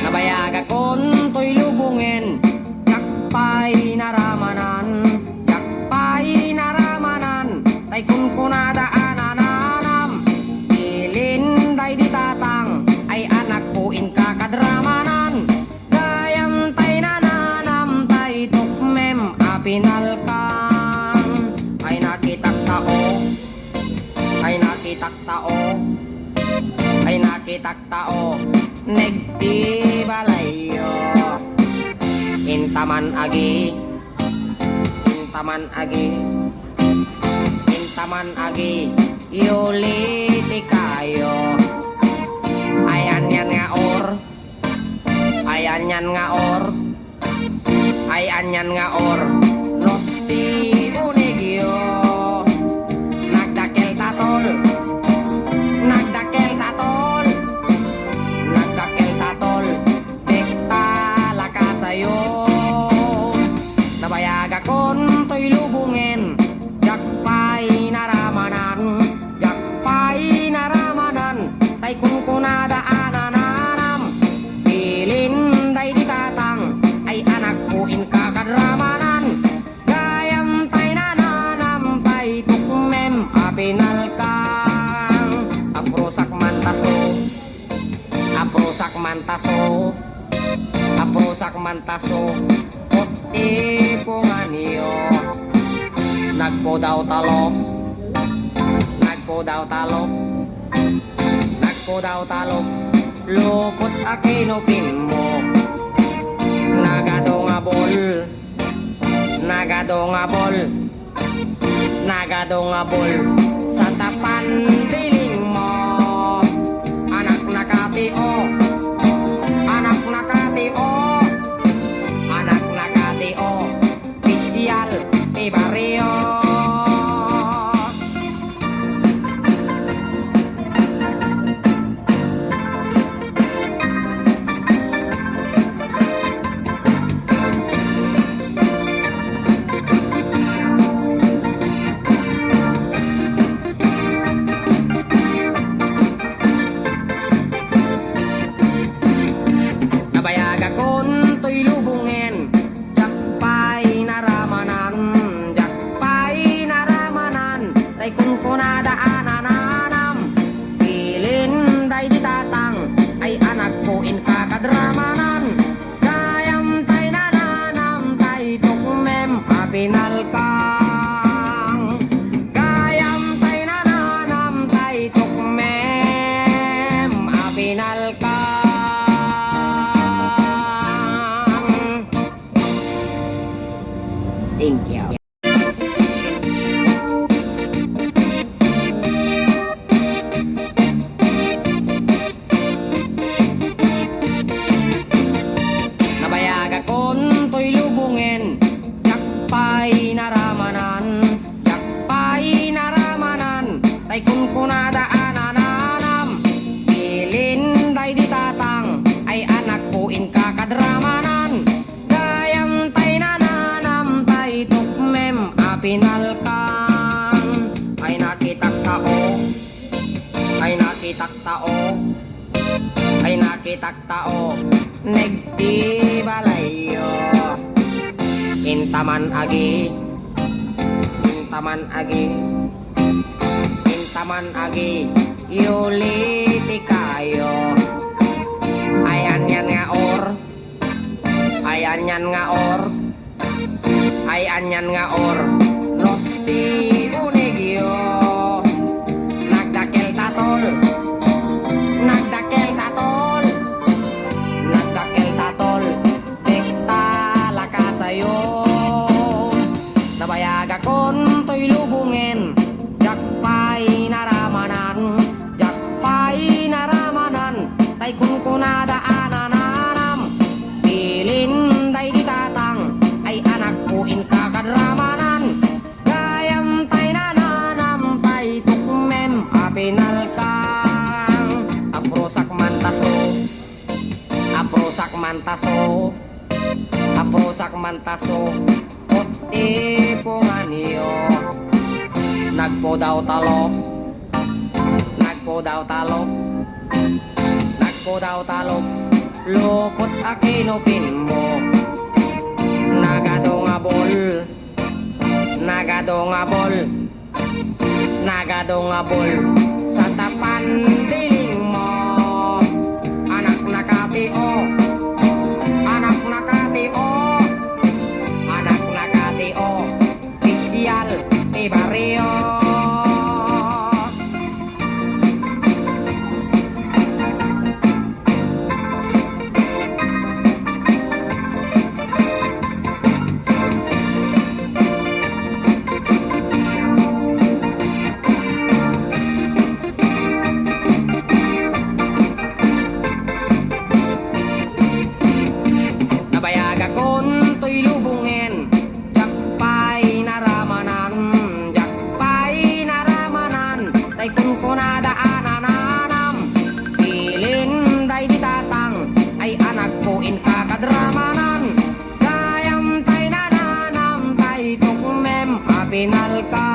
Nabayaga kon to'y lubungin, jakpay naramanan, jakpay naramanan, tay kun kunadaanan ilin day di tatang, ay anak ko in kakadramanan, gayam tay nananam tay tukmem apinalkan, ay nakitak tao, ay nakitak tao, ay nakitak tao, negdi balayo, intaman agi, intaman agi, intaman agi, yuliti kayo, ayan yan nga or, ayan yan nga or, ayan yan nga or, losti unigyo, nagdakel tatol, nagdakel tatol, nagdakel tatol, dekta lakasayo, nabayaga kon to'y lubungin, jakpay naramanan, jakpay naramanan, tay kun kunadaanan, pilin day di tatang, ay anak ko in kakadramanan, gayam tay nananam tay tukmem apinalkang, aprosak mantaso, aprosak mantaso, aprosak mantaso, puti punganiyo, nagpo daw talok, nagpo daw talok, nagpo daw talok, lupot akinupin mo, nagadongabol, nagadongabol, nagadongabol, sa tapan piling mo, anak nakatio, anak nakatio, anak nakatio, pisyal di barrio. Nabayaga kon to'y lubungin, jakpay naramanan, jakpay naramanan, tay kun kunadaanan, pilin day di tatang, ay anak ko in kakadramanan, gayam tay nananam tay tukmem apinalkang, gayam tay nananam tay tukmem apinalkang. Thank you. Nabayaga kon to'y lubungin, jakpay naramanan, jakpay naramanan, tay kun kunadaanan, pilin day di tatang, ay anak ko in kakadramanan, gayam tay nananam tay tukmem apinalkan, ay nakitak tao, ay nakitak tao, ay nakitak tao, negdi balayo, intaman agi, intaman agi, intaman agi, yuliti kayo, ayan yan nga or, ayan yan nga or, ayan yan nga or, losti unigyo, nagdakel tatol, nagdakel tatol, nagdakel tatol, dekta lakasayo, nabayaga kon to'y lubungin, jakpay naramanan, jakpay naramanan, tay kun kunadaanan, pilin day di tatang, ay anak ko in kakadramanan, gayam tay nananam tay tukmem apinalkang, aprosak mantaso, aprosak mantaso, aprosak mantaso, puti Nagpo daw talok, nagpo daw talok, nagpo daw talok, lukot akinupin mo. Nagadongabol, nagadongabol, nagadongabol sa tapan diling mo. Anak na katio, anak na katio, anak na katio, opisyal ni barrio. Nabayag akon to'y lubungin, jakpay naramanan, jakpay naramanan, tay kun kunadaanan, pilin day ditatang, ay anak ko in kakadramanan, kayam tay nananam, tay tukmem, apinal ka.